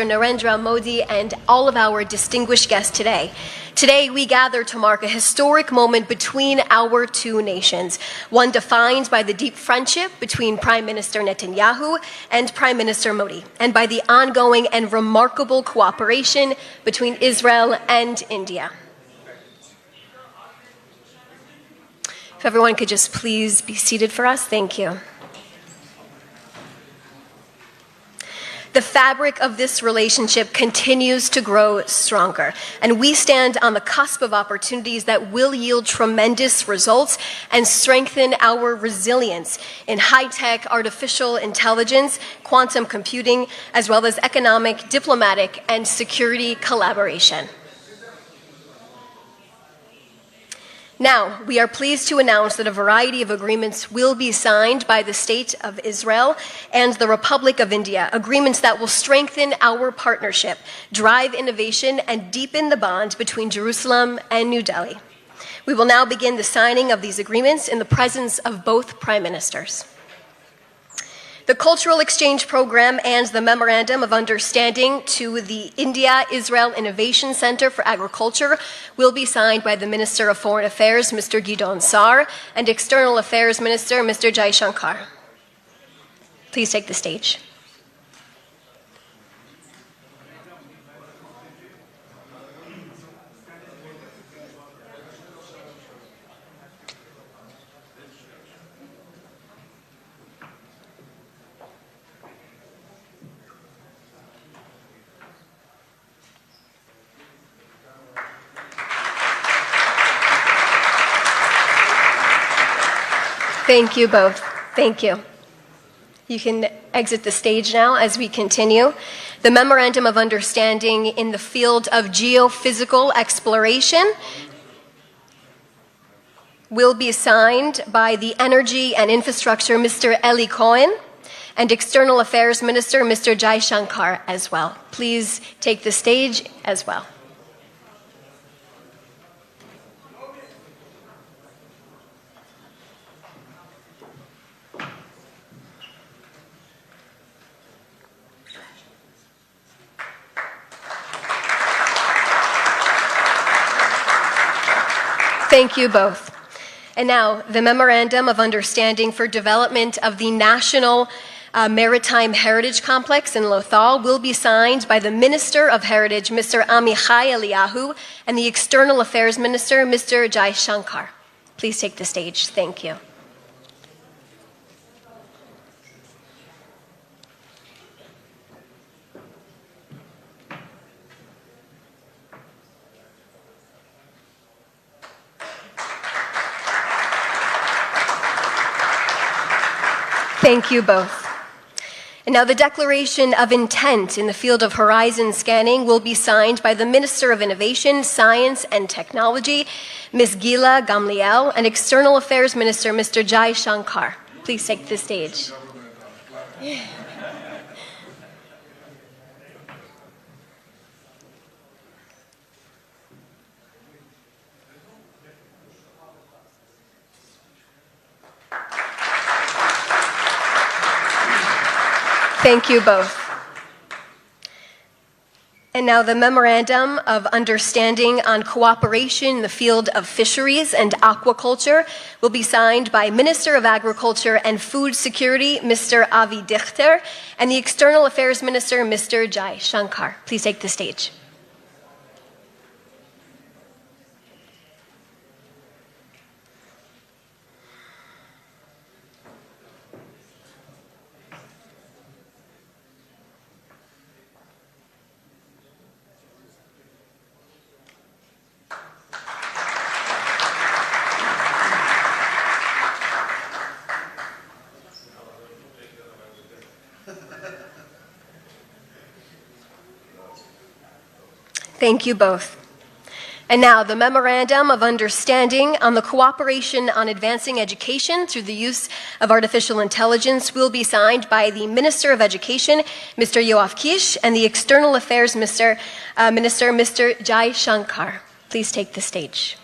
Narendra Modi, and all of our distinguished guests today. Today, we gather to mark a historic moment between our two nations, one defined by the deep friendship between Prime Minister Netanyahu and Prime Minister Modi, and by the ongoing and remarkable cooperation between Israel and India. If everyone could just please be seated for us, thank you. The fabric of this relationship continues to grow stronger, and we stand on the cusp of opportunities that will yield tremendous results and strengthen our resilience in high-tech artificial intelligence, quantum computing, as well as economic, diplomatic, and security collaboration. Now, we are pleased to announce that a variety of agreements will be signed by the State of Israel and the Republic of India, agreements that will strengthen our partnership, drive innovation, and deepen the bond between Jerusalem and New Delhi. We will now begin the signing of these agreements in the presence of both prime ministers. The Cultural Exchange Program and the Memorandum of Understanding to the India-Israel Innovation Center for Agriculture will be signed by the Minister of Foreign Affairs, Mr. Gideon Sa'ar, and External Affairs Minister, Mr. Jai Shankar. Please take the stage. Thank you both. Thank you. You can exit the stage now as we continue. The Memorandum of Understanding in the field of geophysical exploration will be signed by the Energy and Infrastructure Mr. Eli Cohen and External Affairs Minister Mr. Jai Shankar as well. Please take the stage as well. Thank you both. And now, the Memorandum of Understanding for Development of the National Maritime Heritage Complex in Lothal will be signed by the Minister of Heritage, Mr. Amichai Eliyahu, and the External Affairs Minister, Mr. Jai Shankar. Please take the stage. Thank you. Thank you both. And now the Declaration of Intent in the field of horizon scanning will be signed by the Minister of Innovation, Science and Technology, Ms. Gila Gamliel, and External Affairs Minister, Mr. Jai Shankar. Please take the stage. Thank you both. And now the Memorandum of Understanding on Cooperation in the field of fisheries and aquaculture will be signed by Minister of Agriculture and Food Security, Mr. Avi Dichter, and the External Affairs Minister, Mr. Jai Shankar. Please take the stage. Thank you both. And now, the Memorandum of Understanding on the Cooperation on Advancing Education through the Use of Artificial Intelligence will be signed by the Minister of Education, Mr. Yoav Kish, and the External Affairs Minister, Mr. Jai Shankar. Please take the stage.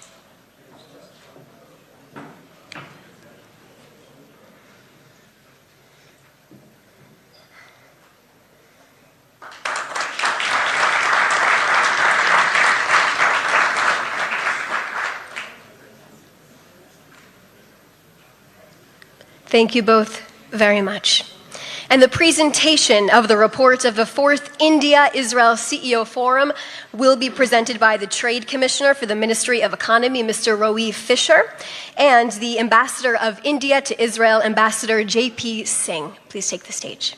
Thank you both very much. And the presentation of the report of the 4th India-Israel CEO Forum will be presented by the Trade Commissioner for the Ministry of Economy, Mr. Roee Fisher, and the Ambassador of India to Israel, Ambassador J.P. Singh. Please take the stage.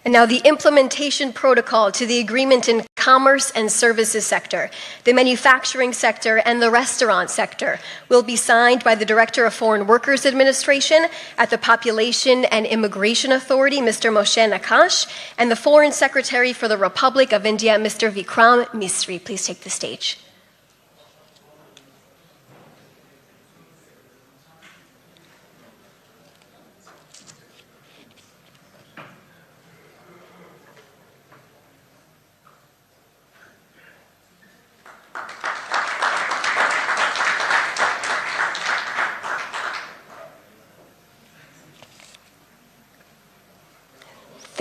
And now the implementation protocol to the agreement in commerce and services sector, the manufacturing sector, and the restaurant sector will be signed by the Director of Foreign Workers Administration at the Population and Immigration Authority, Mr. Moshe Nakash, and the Foreign Secretary for the Republic of India, Mr. Vikram Misri. Please take the stage.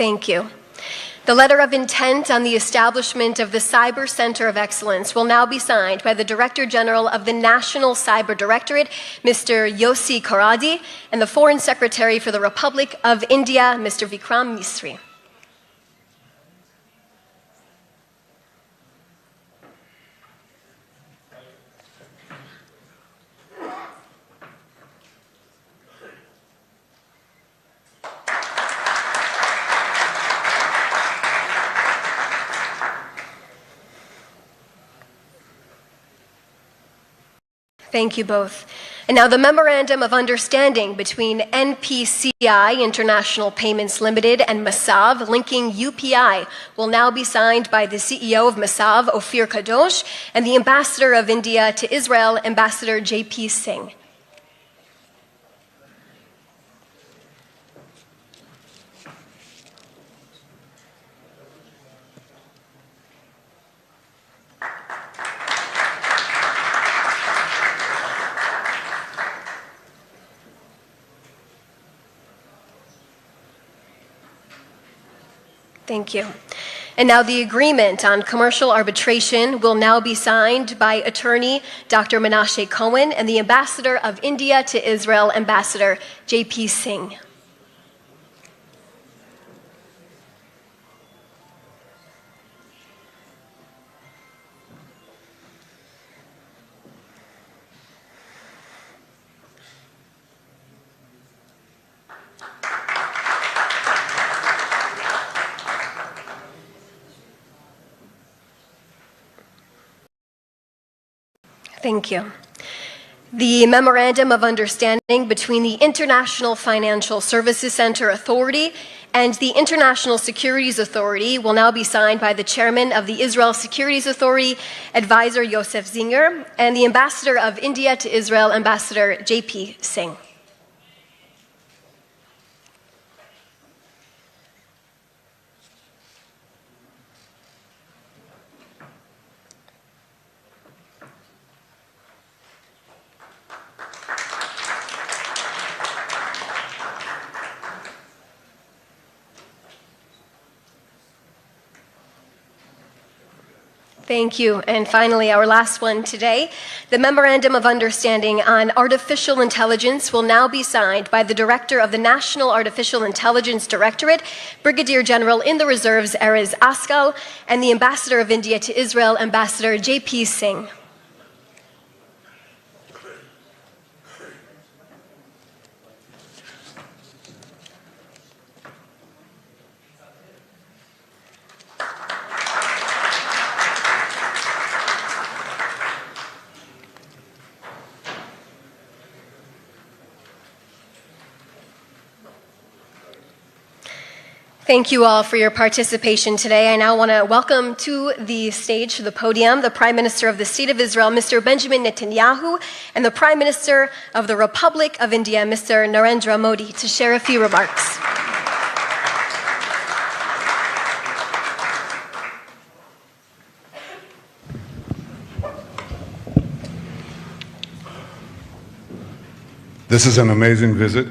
Thank you. The letter of intent on the establishment of the Cyber Center of Excellence will now be signed by the Director General of the National Cyber Directorate, Mr. Yossi Karadi, and the Foreign Secretary for the Republic of India, Mr. Vikram Misri. Thank you both. And now the Memorandum of Understanding between NPCI, International Payments Limited, and Masav, linking UPI, will now be signed by the CEO of Masav, Ophir Kadosh, and the Ambassador of India to Israel, Ambassador J.P. Singh. Thank you. And now the agreement on commercial arbitration will now be signed by attorney Dr. Menashe Cohen and the Ambassador of India to Israel, Ambassador J.P. Singh. Thank you. The Memorandum of Understanding between the International Financial Services Center Authority and the International Securities Authority will now be signed by the Chairman of the Israel Securities Authority, Advisor Yosef Zinger, and the Ambassador of India to Israel, Ambassador J.P. Singh. Thank you. And finally, our last one today, the Memorandum of Understanding on Artificial Intelligence will now be signed by the Director of the National Artificial Intelligence Directorate, Brigadier General in the Reserves, Erez Askal, and the Ambassador of India to Israel, Ambassador J.P. Singh. Thank you all for your participation today. I now want to welcome to the stage, to the podium, the Prime Minister of the State of Israel, Mr. Benjamin Netanyahu, and the Prime Minister of the Republic of India, Mr. Narendra Modi, to share a few remarks. This is an amazing visit,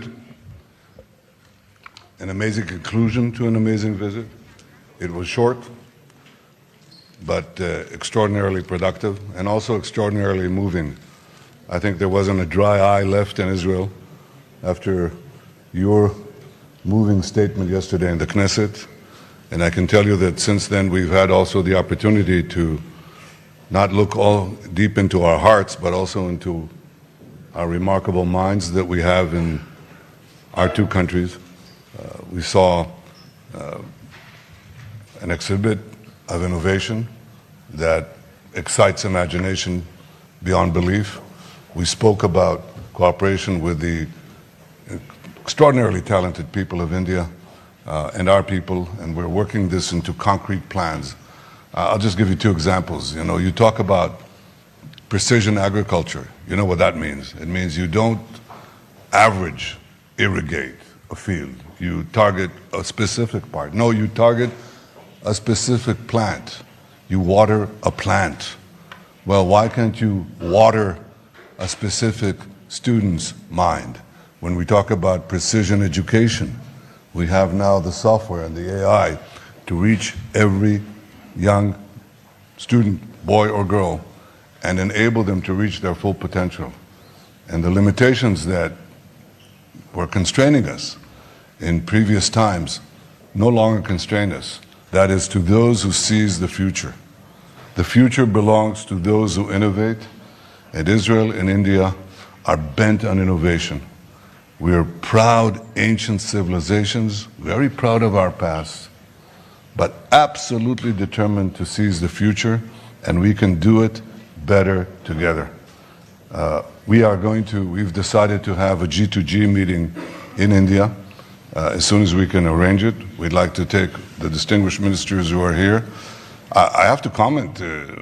an amazing conclusion to an amazing visit. It was short, but extraordinarily productive and also extraordinarily moving. I think there wasn't a dry eye left in Israel after your moving statement yesterday in the Knesset. And I can tell you that since then we've had also the opportunity to not look all deep into our hearts, but also into our remarkable minds that we have in our two countries. We saw an exhibit of innovation that excites imagination beyond belief. We spoke about cooperation with the extraordinarily talented people of India and our people, and we're working this into concrete plans. I'll just give you two examples. You know, you talk about precision agriculture. You know what that means. It means you don't average irrigate a field. You target a specific part. No, you target a specific plant. You water a plant. Well, why can't you water a specific student's mind? When we talk about precision education, we have now the software and the AI to reach every young student, boy or girl, and enable them to reach their full potential. And the limitations that were constraining us in previous times no longer constrain us. That is, to those who seize the future. The future belongs to those who innovate, and Israel and India are bent on innovation. We are proud ancient civilizations, very proud of our past, but absolutely determined to seize the future, and we can do it better together. We've decided to have a G2G meeting in India as soon as we can arrange it. We'd like to take the distinguished ministers who are here. I have to comment,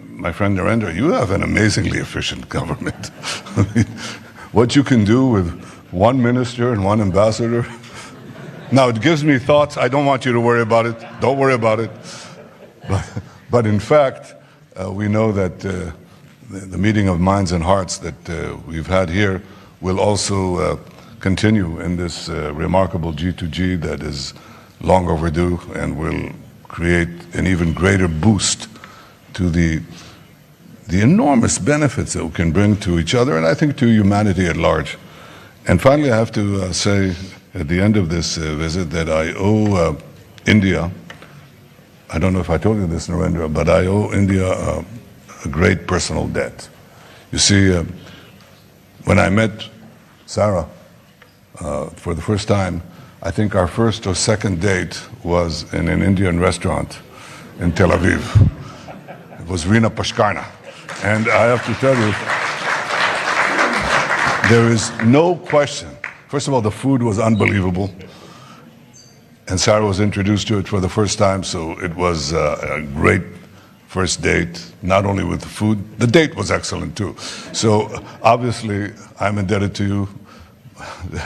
my friend Narendra, you have an amazingly efficient government. What you can do with one minister and one ambassador. Now, it gives me thoughts. I don't want you to worry about it. Don't worry about it. But in fact, we know that the meeting of minds and hearts that we've had here will also continue in this remarkable G2G that is long overdue and will create an even greater boost to the enormous benefits that we can bring to each other and I think to humanity at large. And finally, I have to say at the end of this visit that I owe India, I don't know if I told you this, Narendra, but I owe India a great personal debt. You see, when I met Sarah for the first time, I think our first or second date was in an Indian restaurant in Tel Aviv. It was Rina Pashkarna. And I have to tell you, there is no question. First of all, the food was unbelievable. And Sarah was introduced to it for the first time, so it was a great first date, not only with the food, the date was excellent too. So obviously, I'm indebted to you,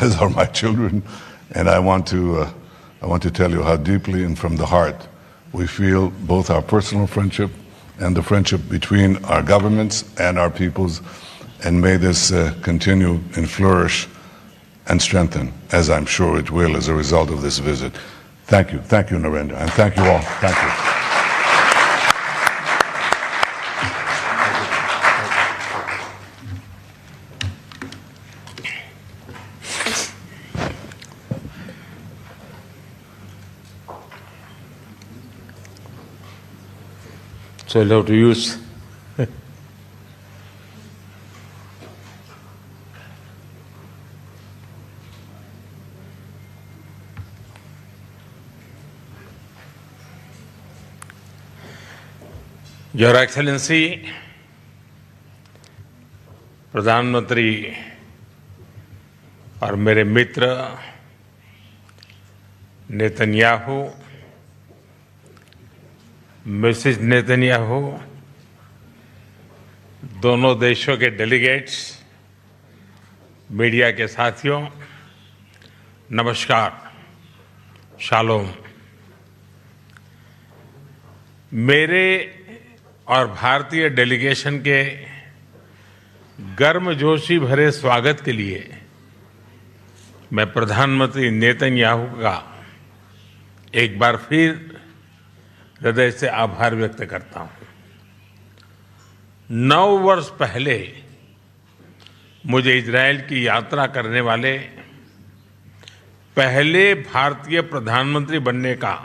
as are my children, and I want to tell you how deeply and from the heart we feel both our personal friendship and the friendship between our governments and our peoples, and may this continue and flourish and strengthen, as I'm sure it will as a result of this visit. Thank you, Narendra, and thank you all. Thank you. So I'll have to use Your Excellency, प्रधानमंत्री और मेरे मित्र Netanyahu, Mrs Netanyahu, दोनों देशों के delegates, media के साथियों, नमस्कार, shalom. मेरे और भारतीय डेलीगेशन के गर्मजोशी भरे स्वागत के लिए मैं प्रधानमंत्री नेतन्याहू का एक बार फिर हृदय से आभार व्यक्त करता हूं। 9 वर्ष पहले मुझे इजरायल की यात्रा करने वाले पहले भारतीय प्रधानमंत्री बनने का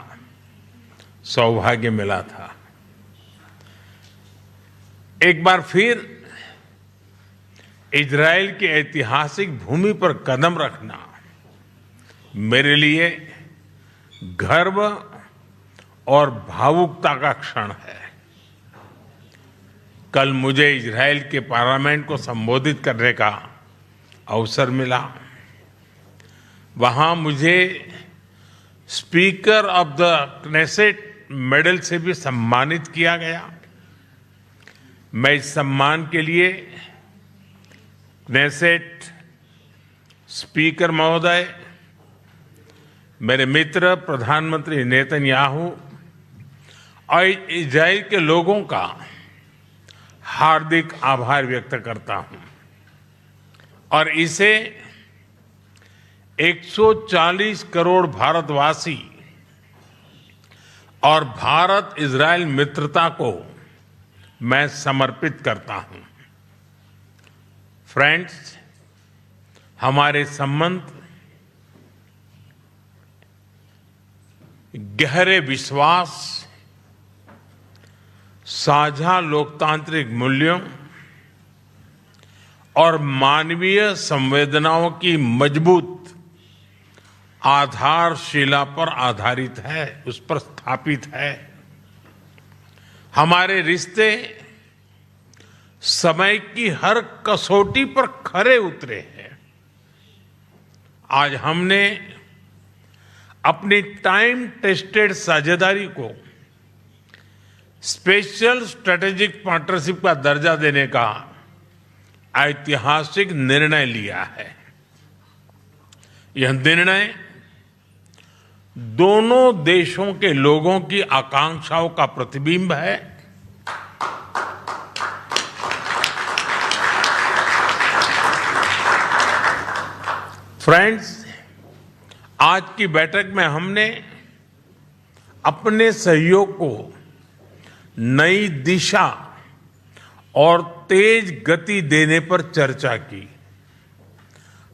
सौभाग्य मिला था। एक बार फिर इजरायल की ऐतिहासिक भूमि पर कदम रखना मेरे लिए गर्व और भावुकता का क्षण है। कल मुझे इजरायल के पार्लियामेंट को संबोधित करने का अवसर मिला। वहां मुझे speaker of the Knesset medal से भी सम्मानित किया गया। मैं इस सम्मान के लिए क्नेसेट स्पीकर महोदय, मेरे मित्र प्रधानमंत्री नेतन्याहू और इजरायल के लोगों का हार्दिक आभार व्यक्त करता हूं और इसे 140 करोड़ भारतवासी और भारत इजरायल मित्रता को मैं समर्पित करता हूं। फ्रेंड्स, हमारे संबंध गहरे विश्वास, साझा लोकतांत्रिक मूल्यों और मानवीय संवेदनाओं की मजबूत आधारशिला पर आधारित है, उस पर स्थापित है। हमारे रिश्ते समय की हर कसौटी पर खरे उतरे हैं। आज हमने अपनी टाइम टेस्टेड साझेदारी को स्पेशल स्ट्रेटेजिक पार्टनरशिप का दर्जा देने का ऐतिहासिक निर्णय लिया है। यह निर्णय दोनों देशों के लोगों की आकांक्षाओं का प्रतिबिंब है। फ्रेंड्स, आज की बैठक में हमने अपने सहयोग को नई दिशा और तेज गति देने पर चर्चा की।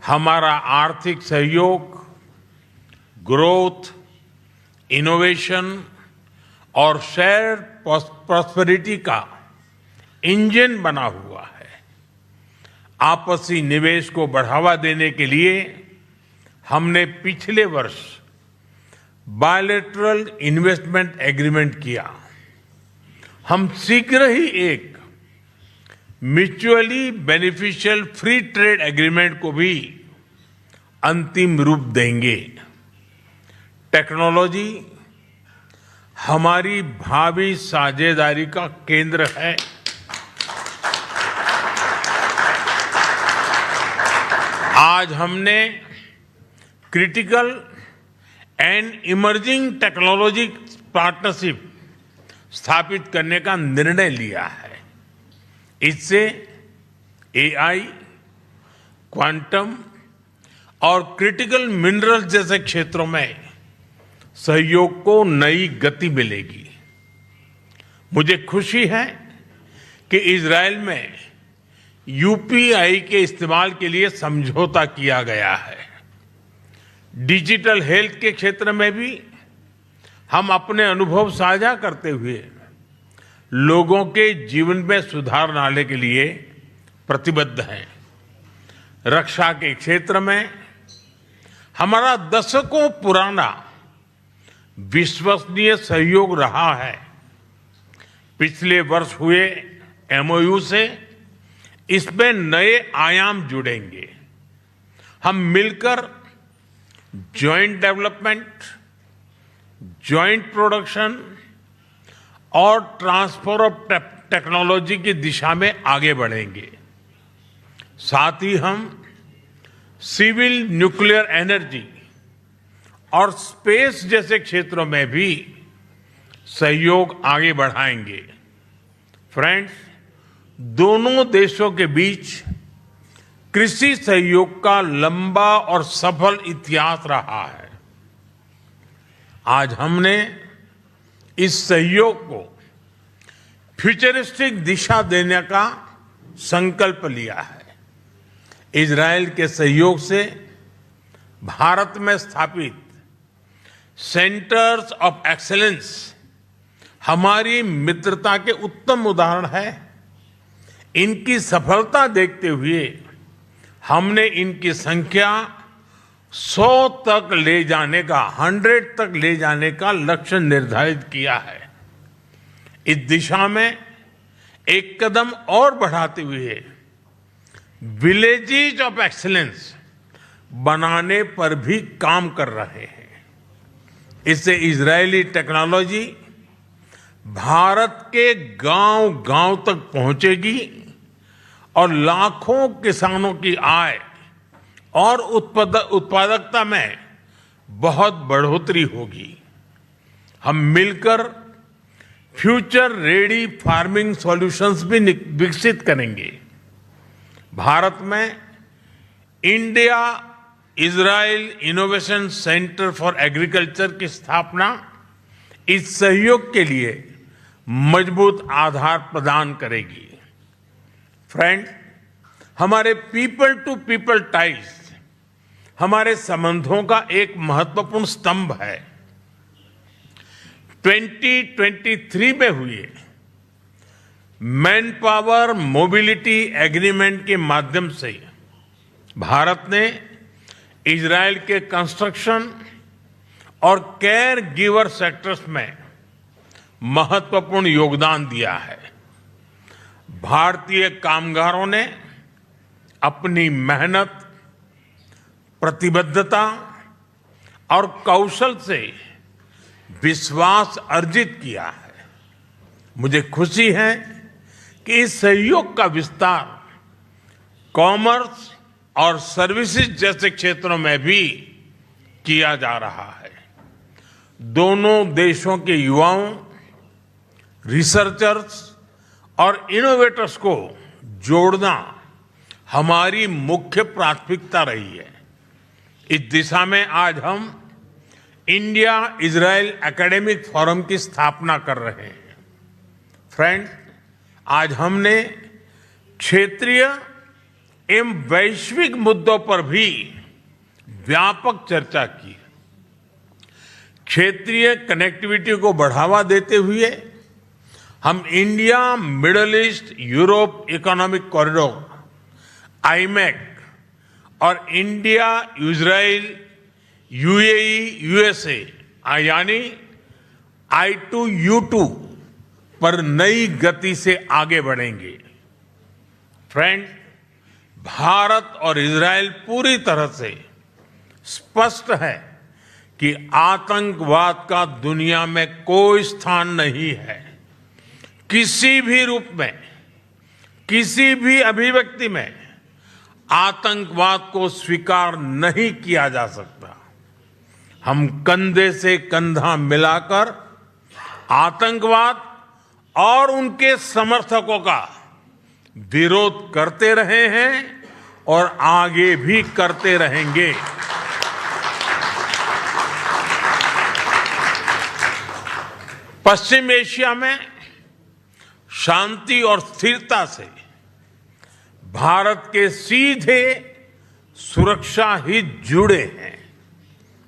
हमारा आर्थिक सहयोग ग्रोथ, इनोवेशन और शेयर प्रॉस्पेरिटी का इंजन बना हुआ है। आपसी निवेश को बढ़ावा देने के लिए हमने पिछले वर्ष बायलैटरल इन्वेस्टमेंट एग्रीमेंट किया। हम शीघ्र ही एक mutually beneficial free trade agreement को भी अंतिम रूप देंगे। टेक्नोलॉजी हमारी भावी साझेदारी का केंद्र है। आज हमने critical and emerging technology partnership स्थापित करने का निर्णय लिया है। इससे एआई, क्वांटम और क्रिटिकल मिनरल्स जैसे क्षेत्रों में सहयोग को नई गति मिलेगी। मुझे खुशी है कि इजरायल में यूपीआई के इस्तेमाल के लिए समझौता किया गया है। डिजिटल हेल्थ के क्षेत्र में भी हम अपने अनुभव साझा करते हुए लोगों के जीवन में सुधार लाने के लिए प्रतिबद्ध हैं। रक्षा के क्षेत्र में हमारा दशकों पुराना विश्वसनीय सहयोग रहा है। पिछले वर्ष हुए एमओयू से इसमें नए आयाम जुड़ेंगे। हम मिलकर जॉइंट डेवलपमेंट, जॉइंट प्रोडक्शन और ट्रांसफर ऑफ टेक्नोलॉजी की दिशा में आगे बढ़ेंगे। साथ ही हम सिविल न्यूक्लियर एनर्जी और स्पेस जैसे क्षेत्रों में भी सहयोग आगे बढ़ाएंगे। फ्रेंड्स, दोनों देशों के बीच कृषि सहयोग का लंबा और सफल इतिहास रहा है। आज हमने इस सहयोग को फ्यूचरिस्टिक दिशा देने का संकल्प लिया है। इजरायल के सहयोग से भारत में स्थापित सेंटर्स ऑफ एक्सीलेंस हमारी मित्रता के उत्तम उदाहरण है। इनकी सफलता देखते हुए हमने इनकी संख्या 100 तक ले जाने का 100 तक ले जाने का लक्ष्य निर्धारित किया है। इस दिशा में एक कदम और बढ़ाते हुए विलेजेस ऑफ एक्सीलेंस बनाने पर भी काम कर रहे हैं। इससे इजरायली टेक्नोलॉजी भारत के गांव-गांव तक पहुंचेगी और लाखों किसानों की आय और उत्पादकता में बहुत बढ़ोतरी होगी। हम मिलकर फ्यूचर रेडी फार्मिंग सॉल्यूशंस भी विकसित करेंगे। भारत में India Israel innovation centre for agriculture की स्थापना इस सहयोग के लिए मजबूत आधार प्रदान करेगी। फ्रेंड, हमारे पीपल टू पीपल टाइज हमारे संबंधों का एक महत्वपूर्ण स्तंभ है। 2023 में हुए मैन पावर मोबिलिटी एग्रीमेंट के माध्यम से भारत ने इजरायल के कंस्ट्रक्शन और केयर गिवर सेक्टर्स में महत्वपूर्ण योगदान दिया है। भारतीय कामगारों ने अपनी मेहनत, प्रतिबद्धता और कौशल से विश्वास अर्जित किया है। मुझे खुशी है कि इस सहयोग का विस्तार कॉमर्स और सर्विसेज जैसे क्षेत्रों में भी किया जा रहा है। दोनों देशों के युवाओं, रिसर्चर्स और इनोवेटर्स को जोड़ना हमारी मुख्य प्राथमिकता रही है। इस दिशा में आज हम इंडिया इजराइल एकेडमिक फोरम की स्थापना कर रहे हैं। फ्रेंड्स, आज हमने क्षेत्रीय एवं वैश्विक मुद्दों पर भी व्यापक चर्चा की। क्षेत्रीय कनेक्टिविटी को बढ़ावा देते हुए हम India middle east Europe economic corridor IMEC और इंडिया इजराइल यूएई यूएसए यानी I2U2 पर नई गति से आगे बढ़ेंगे। फ्रेंड्स, भारत और इजराइल पूरी तरह से स्पष्ट है कि आतंकवाद का दुनिया में कोई स्थान नहीं है। किसी भी रूप में, किसी भी अभिव्यक्ति में आतंकवाद को स्वीकार नहीं किया जा सकता। हम कंधे से कंधा मिलाकर आतंकवाद और उनके समर्थकों का विरोध करते रहे हैं और आगे भी करते रहेंगे। पश्चिम एशिया में शांति और स्थिरता से भारत के सीधे सुरक्षा हित जुड़े हैं।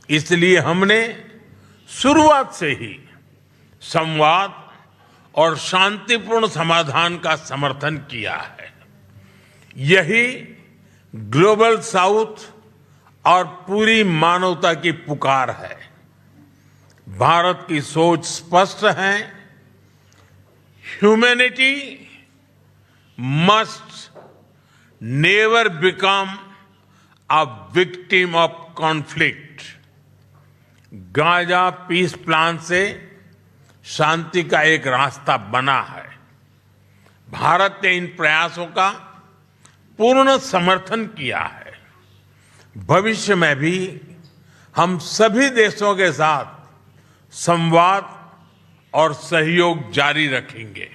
इसलिए हमने शुरुआत से ही संवाद और शांतिपूर्ण समाधान का समर्थन किया है। यही ग्लोबल साउथ और पूरी मानवता की पुकार है। भारत की सोच स्पष्ट है। Humanity must never become a victim of conflict. Gaza peace plan से शांति का एक रास्ता बना है। भारत ने इन प्रयासों का पूर्ण समर्थन किया है। भविष्य में भी हम सभी देशों के साथ संवाद और सहयोग जारी रखेंगे।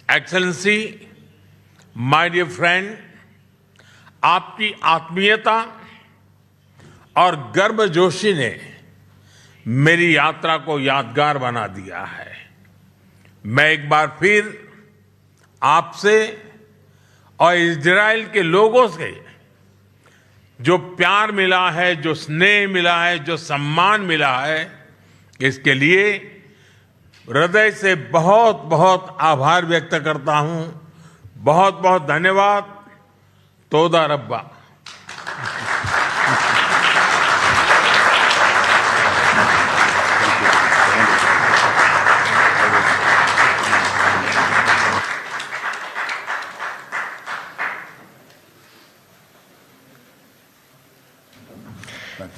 एक्सेलेंसी, माय डियर फ्रेंड, आपकी आत्मीयता और गर्मजोशी ने मेरी यात्रा को यादगार बना दिया है। मैं एक बार फिर आपसे और इजराइल के लोगों से जो प्यार मिला है, जो स्नेह मिला है, जो सम्मान मिला है, इसके लिए हृदय से बहुत बहुत आभार व्यक्त करता हूं। बहुत बहुत धन्यवाद। तोदा रब्बा।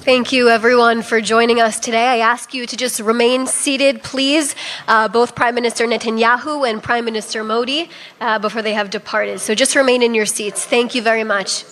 Thank you, everyone, for joining us today. I ask you to just remain seated, please, both Prime Minister Netanyahu and Prime Minister Modi, before they have departed. So just remain in your seats. Thank you very much.